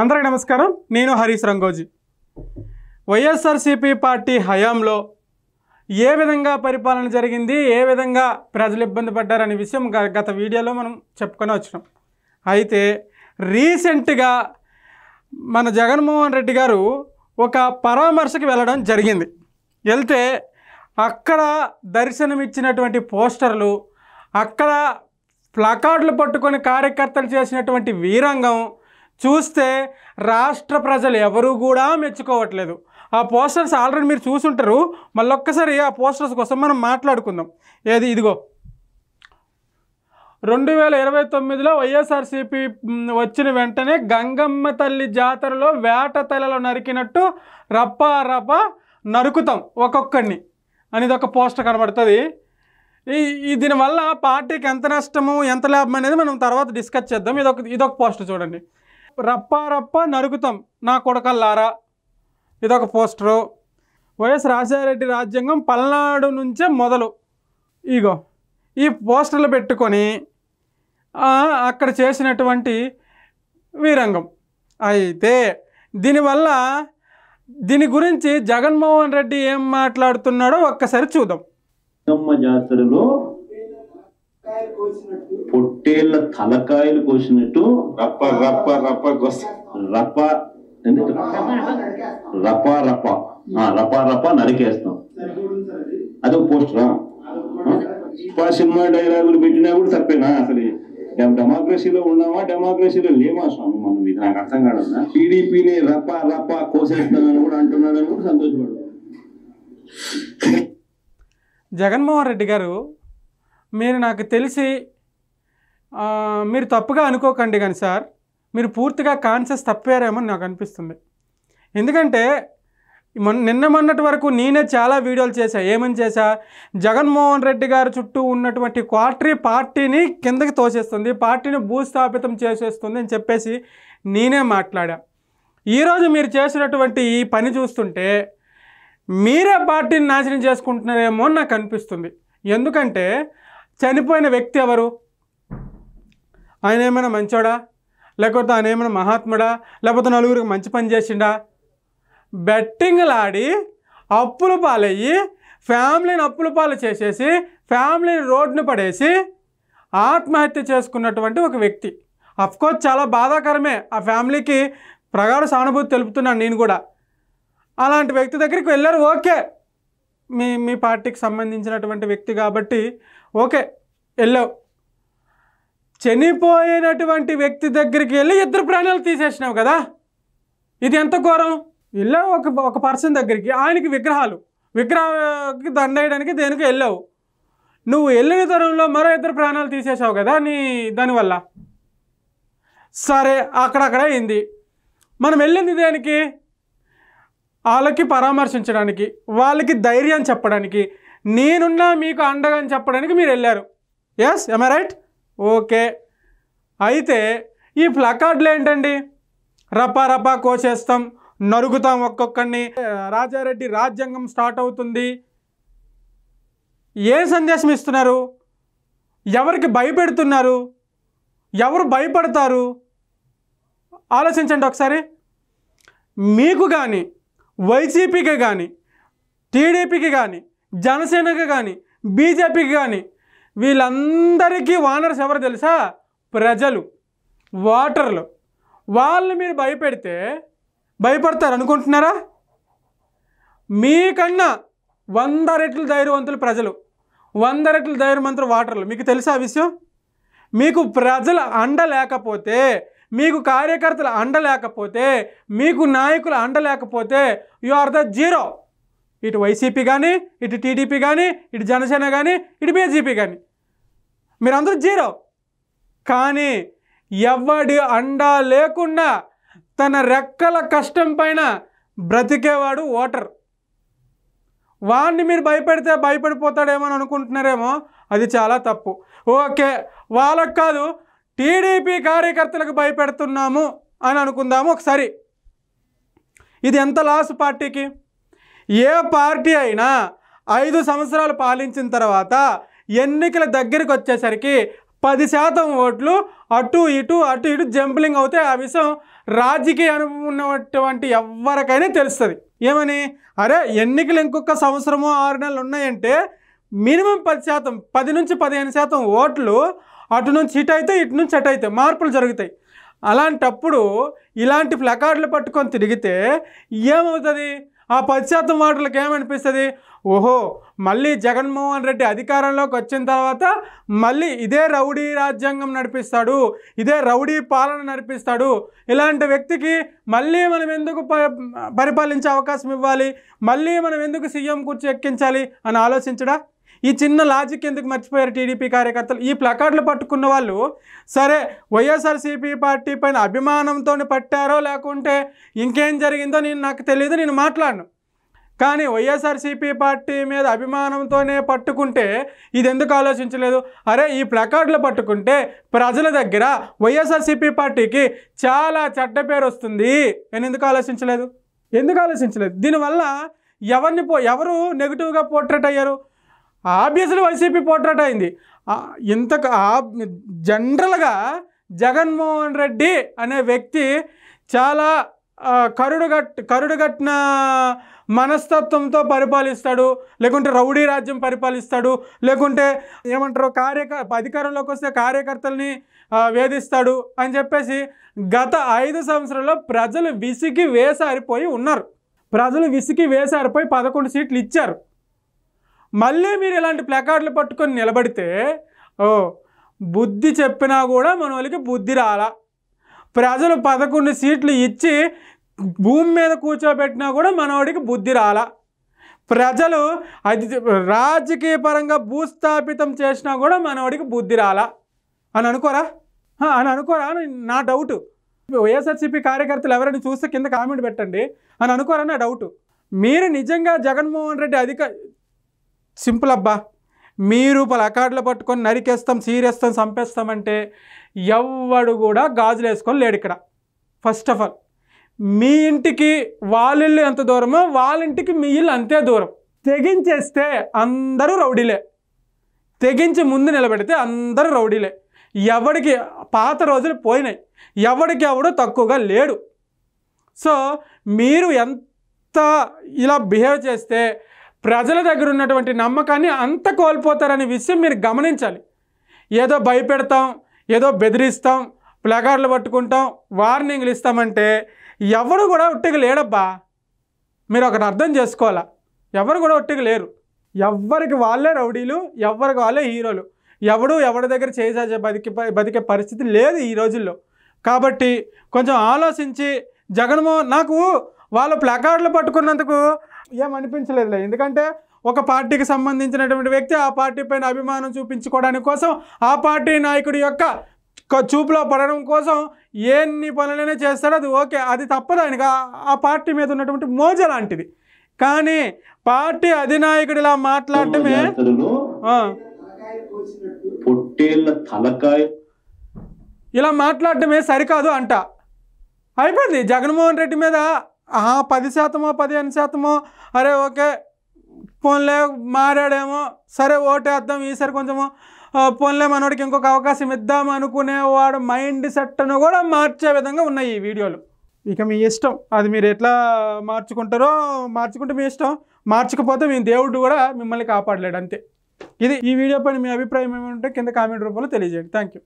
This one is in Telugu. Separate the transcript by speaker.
Speaker 1: అందరికీ నమస్కారం. నేను హరీష్ రంగోజీ. వైఎస్ఆర్సీపీ పార్టీ హయాంలో ఏ విధంగా పరిపాలన జరిగింది, ఏ విధంగా ప్రజలు ఇబ్బంది పడ్డారనే విషయం గత వీడియోలో మనం చెప్పుకొని వచ్చినాం. అయితే రీసెంట్గా మన జగన్మోహన్ రెడ్డి గారు ఒక పరామర్శకు వెళ్ళడం జరిగింది. వెళ్తే అక్కడ దర్శనమిచ్చినటువంటి పోస్టర్లు, అక్కడ ప్లకార్డులు పట్టుకొని కార్యకర్తలు చేసినటువంటి వీరంగం చూస్తే రాష్ట్ర ప్రజలు ఎవరు కూడా మెచ్చుకోవట్లేదు. ఆ పోస్టర్స్ ఆల్రెడీ మీరు చూసుంటారు. మళ్ళొక్కసారి ఆ పోస్టర్స్ కోసం మనం మాట్లాడుకుందాం. ఏది ఇదిగో 2029లో వైఎస్ఆర్సీపీ వచ్చిన వెంటనే గంగమ్మ తల్లి జాతరలో వేట తలలో నరికినట్టు రప్పా రప్ప నరుకుతాం ఒక్కొక్కడిని అనేది ఒక పోస్టర్ కనబడుతుంది. దీనివల్ల పార్టీకి ఎంత నష్టము ఎంత లాభం అనేది మనం తర్వాత డిస్కస్ చేద్దాం. ఇదొక పోస్టర్ చూడండి. రప్పా రప్ప నరుకుతాం నా కొడకల్లారా, ఇదొక పోస్టరు. వైఎస్ రాజశేఖరరెడ్డి రాజ్యాంగం పల్నాడు నుంచే మొదలు. ఇగో ఈ పోస్టర్లు పెట్టుకొని అక్కడ చేసినటువంటి వీరంగం. అయితే దీని గురించి జగన్మోహన్ రెడ్డి ఏం మాట్లాడుతున్నాడో ఒక్కసారి చూద్దాం.
Speaker 2: జాతరలో పొట్టేళ్ల తలకాయలు కోసినట్టు రప్ప రప్ప రప్ప రప్ప రప్ప రప్ప రప్ప రప్ప నరికేస్తాం. అదొక పోస్టరా? సినిమా డైలాగులు పెట్టినా కూడా తప్పేనా? అసలు డెమోక్రసీలో ఉన్నామా, డెమోక్రసీలో లేమా స్వామి? మనం ఇది నాకు అర్థం కాదు. టీడీపీని రప్ప రప్ప కోసేస్తానని కూడా అంటున్నాడని కూడా సంతోషపడు.
Speaker 1: జగన్మోహన్ రెడ్డి గారు, మీరు నాకు తెలిసి మీరు తప్పుగా అనుకోకండి కానీ సార్, మీరు పూర్తిగా కాన్షియస్ తప్పారేమో నాకు అనిపిస్తుంది. ఎందుకంటే మొన్నటి వరకు నేనే చాలా వీడియోలు చేశా. ఏమని చేశా? జగన్మోహన్ రెడ్డి గారు చుట్టూ ఉన్నటువంటి క్వార్టరీ పార్టీని కిందకి తోసేస్తుంది, పార్టీని భూస్థాపితం చేసేస్తుంది అని చెప్పేసి నేనే మాట్లాడా. ఈరోజు మీరు చేసినటువంటి ఈ పని చూస్తుంటే మీరే పార్టీని నాశనం చేసుకుంటున్నారేమో అని నాకు అనిపిస్తుంది. ఎందుకంటే చనిపోయిన వ్యక్తి ఎవరు? ఆయన ఏమైనా మంచోడా, లేకపోతే ఆయన ఏమైనా మహాత్ముడా, లేకపోతే నలుగురికి మంచి పని చేసిండా? బెట్టింగ్లు ఆడి అప్పుల పాలయ్యి ఫ్యామిలీని అప్పుల పాలు చేసేసి ఫ్యామిలీని రోడ్డును పడేసి ఆత్మహత్య చేసుకున్నటువంటి ఒక వ్యక్తి. అఫ్కోర్స్ చాలా బాధాకరమే. ఆ ఫ్యామిలీకి ప్రగాఢ సానుభూతి తెలుపుతున్నాను నేను కూడా. అలాంటి వ్యక్తి దగ్గరికి వెళ్ళారు, ఓకే, మీ పార్టీకి సంబంధించినటువంటి వ్యక్తి కాబట్టి ఓకే వెళ్ళావు. చనిపోయినటువంటి వ్యక్తి దగ్గరికి వెళ్ళి 2 ప్రాణాలు తీసేసినావు కదా, ఇది ఎంత ఘోరం. వెళ్ళావు ఒక పర్సన్ దగ్గరికి, ఆయనకి విగ్రహానికి దండ వేయడానికి దేనికి వెళ్ళావు. నువ్వు వెళ్ళిన తరంలో మరో 2 ప్రాణాలు తీసేసావు కదా దానివల్ల. సరే, అక్కడక్కడ అయింది. మనం వెళ్ళింది దేనికి? వాళ్ళకి పరామర్శించడానికి, వాళ్ళకి ధైర్యం చెప్పడానికి, నేనున్నా మీకు అండగా అని చెప్పడానికి మీరు వెళ్ళారు. Yes, am I right? Okay. అయితే ఈ ప్లకార్డులు ఏంటండి? రపా రపా కోసేస్తాం, నరుగుతాం ఒక్కొక్కడిని, రాజారెడ్డి రాజ్యాంగం స్టార్ట్ అవుతుంది. ఏ సందేశం ఇస్తున్నారు? ఎవరికి భయపెడుతున్నారు? ఎవరు భయపడతారు? ఆలోచించండి ఒకసారి. మీకు కానీ, వైసీపీకి కానీ, టీడీపీకి కానీ, జనసేనకి కానీ, బీజేపీకి కానీ, వీళ్ళందరికీ వానర్స్ ఎవరు తెలుసా? ప్రజలు, ఓటర్లు. వాళ్ళు మీరు భయపెడితే భయపడతారు అనుకుంటున్నారా? మీకన్నా 100 రెట్లు ధైర్యవంతులు ప్రజలు, 100 రెట్లు ధైర్యవంతులు ఓటర్లు. మీకు తెలుసా ఆ విషయం? మీకు ప్రజల అండ లేకపోతే, మీకు కార్యకర్తల అండ లేకపోతే, మీకు నాయకుల అండ లేకపోతే యు ఆర్ ద జీరో. ఇటు వైసీపీ కానీ, ఇటు టీడీపీ కానీ, ఇటు జనసేన కానీ, ఇటు బీజేపీ కానీ, మీరందరూ జీరో. కానీ ఎవడి అండా లేకుండా తన రెక్కల కష్టం పైన బ్రతికేవాడు ఓటర్. వాడిని మీరు భయపెడితే భయపడిపోతాడేమో అని అనుకుంటున్నారేమో, అది చాలా తప్పు. ఓకే, వాళ్ళకు కాదు, టీడీపీ కార్యకర్తలకు భయపెడుతున్నాము అని అనుకుందాము ఒకసారి. ఇది ఎంత లాస్ పార్టీకి? ఏ పార్టీ అయినా 5 సంవత్సరాలు పాలించిన తర్వాత ఎన్నికల దగ్గరికి వచ్చేసరికి 10% ఓట్లు అటు ఇటు జంప్లింగ్ అవుతాయి. ఆ విషయం రాజకీయ అనుభవం ఉన్నటువంటి ఎవరికైనా తెలుస్తుంది. ఏమని, అరే ఎన్నికలు ఇంకొక సంవత్సరమో 6 నెలలు ఉన్నాయంటే మినిమం 10%, 10 నుంచి 15% ఓట్లు అటు నుంచి ఇటు అయితే, ఇటు నుంచి అటు అయితే మార్పులు జరుగుతాయి. అలాంటప్పుడు ఇలాంటి ప్లకార్డులు పట్టుకొని తిరిగితే ఏమవుతుంది? ఆ 10% ఓట్లకి ఏమనిపిస్తుంది? ఓహో, మళ్ళీ జగన్మోహన్ రెడ్డి అధికారంలోకి వచ్చిన తర్వాత మళ్ళీ ఇదే రౌడీ రాజ్యాంగం నడిపిస్తాడు, ఇదే రౌడీ పాలన నడిపిస్తాడు, ఇలాంటి వ్యక్తికి మళ్ళీ మనం ఎందుకు పరిపాలించే అవకాశం ఇవ్వాలి, మళ్ళీ మనం ఎందుకు సీఎం కుర్చీ ఎక్కించాలి అని ఆలోచించడా? ఈ చిన్న లాజిక్ ఎందుకు మర్చిపోయారు టీడీపీ కార్యకర్తలు? ఈ ప్లకార్డులు పట్టుకున్న వాళ్ళు సరే వైఎస్ఆర్సీపీ పార్టీ పైన అభిమానంతో పట్టారో లేకుంటే ఇంకేం జరిగిందో నాకు తెలియదు, నేను మాట్లాడను. కానీ వైఎస్ఆర్సీపీ పార్టీ మీద అభిమానంతోనే పట్టుకుంటే ఇది ఎందుకు ఆలోచించలేదు? అరే ఈ ప్లకార్డులు పట్టుకుంటే ప్రజల దగ్గర వైఎస్ఆర్సీపీ పార్టీకి చాలా చెడ్డ పేరు వస్తుంది అని ఎందుకు ఆలోచించలేదు? దీనివల్ల ఎవరు నెగిటివ్గా పోర్ట్రేట్ అయ్యారు? ఆబ్వియస్లీ వైసీపీ పోర్ట్రేట్ అయింది. జనరల్గా జగన్మోహన్ రెడ్డి అనే వ్యక్తి చాలా కరుడుగట్టిన మనస్తత్వంతో పరిపాలిస్తాడు, లేకుంటే రౌడీ రాజ్యం పరిపాలిస్తాడు, లేకుంటే ఏమంటారు అధికారంలోకి వస్తే కార్యకర్తల్ని వేధిస్తాడు అని చెప్పేసి గత 5 సంవత్సరాల్లో ప్రజలు విసిగి వేసారిపోయి ఉన్నారు. 11 సీట్లు ఇచ్చారు. మళ్ళీ మీరు ఇలాంటి ప్లకార్డులు పట్టుకొని నిలబడితే బుద్ధి చెప్పినా కూడా మన వాళ్ళకి బుద్ధి రాలా. ప్రజలు 11 సీట్లు ఇచ్చి భూమి మీద కూర్చోబెట్టినా కూడా మనవాడికి బుద్ధి రాలా. ప్రజలు అది రాజకీయ పరంగా భూస్థాపితం చేసినా కూడా మనవాడికి బుద్ధి రాలా అని అనుకోరా అని నా డౌటు. వైఎస్ఆర్సీపీ కార్యకర్తలు ఎవరైనా చూస్తే కింద కామెంట్ పెట్టండి అని అనుకోరా నా డౌటు. మీరు నిజంగా జగన్మోహన్ రెడ్డి సింపుల్ అబ్బా, మీరు ప్లకార్డులు పట్టుకొని నరికేస్తాం, సీరేస్తాం, చంపేస్తామంటే ఎవ్వడు కూడా గాజులు వేసుకొని లేడు ఇక్కడ. ఫస్ట్ ఆఫ్ ఆల్ మీ ఇంటికి వాళ్ళ ఇల్లు ఎంత దూరమో వాళ్ళ ఇంటికి మీ ఇల్లు అంతే దూరం. తెగించేస్తే అందరూ రౌడీలే, తెగించి ముందు నిలబెడితే అందరూ రౌడీలే. ఎవడికి పాత రోజులు పోయినాయి, ఎవడికి ఎవడు తక్కువగా లేడు. సో మీరు ఎంత ఇలా బిహేవ్ చేస్తే ప్రజల దగ్గర ఉన్నటువంటి నమ్మకాన్ని అంత కోల్పోతారనే విషయం మీరు గమనించాలి. ఏదో భయపెడతాం, ఏదో బెదిరిస్తాం, ప్లకార్డులు పట్టుకుంటాం, వార్నింగ్లు ఇస్తామంటే ఎవరు కూడా ఒట్టిగా లేడబ్బా. మీరు ఒకటి అర్థం చేసుకోవాలా, ఎవరు కూడా ఒట్టిగా లేరు. ఎవరికి వాళ్ళే రౌడీలు, ఎవరికి వాళ్ళే హీరోలు. ఎవడి దగ్గర చేసే బతికే పరిస్థితి లేదు ఈ రోజుల్లో. కాబట్టి కొంచెం ఆలోచించి నాకు వాళ్ళ ప్లకార్డులు పట్టుకున్నందుకు ఏమనిపించలేదులే. ఎందుకంటే ఒక పార్టీకి సంబంధించినటువంటి వ్యక్తి ఆ పార్టీ పైన అభిమానం చూపించుకోవడానికి కోసం, ఆ పార్టీ నాయకుడి యొక్క చూపులో పడడం కోసం ఎన్ని పనులైనా చేస్తాడు, అది ఓకే, అది తప్పదు ఆయనకి. ఆ పార్టీ మీద ఉన్నటువంటి మోజ లాంటిది. కానీ పార్టీ అధినాయకుడు ఇలా మాట్లాడటమే ఇలా మాట్లాడటమే సరికాదు అంట. అయిపోయింది. జగన్మోహన్ రెడ్డి మీద 10%, 15%, అరే ఓకే పోన్లే మారాడేమో, సరే ఓటేద్దాం ఈసారి కొంచెము, పోన్లే మనోడికి ఇంకొక అవకాశం ఇద్దాం అనుకునేవాడు మైండ్ సెట్ను కూడా మార్చే విధంగా ఉన్నాయి ఈ వీడియోలు. ఇక మీ ఇష్టం, అది మీరు ఎట్లా మార్చుకుంటారో మార్చుకుంటే మీ ఇష్టం, మార్చకపోతే మీ దేవుడు కూడా మిమ్మల్ని కాపాడలేడు అంతే. ఇది ఈ వీడియో పైన మీ అభిప్రాయం ఏమంటే కింద కామెంట్ రూపంలో తెలియజేయండి. Thank you.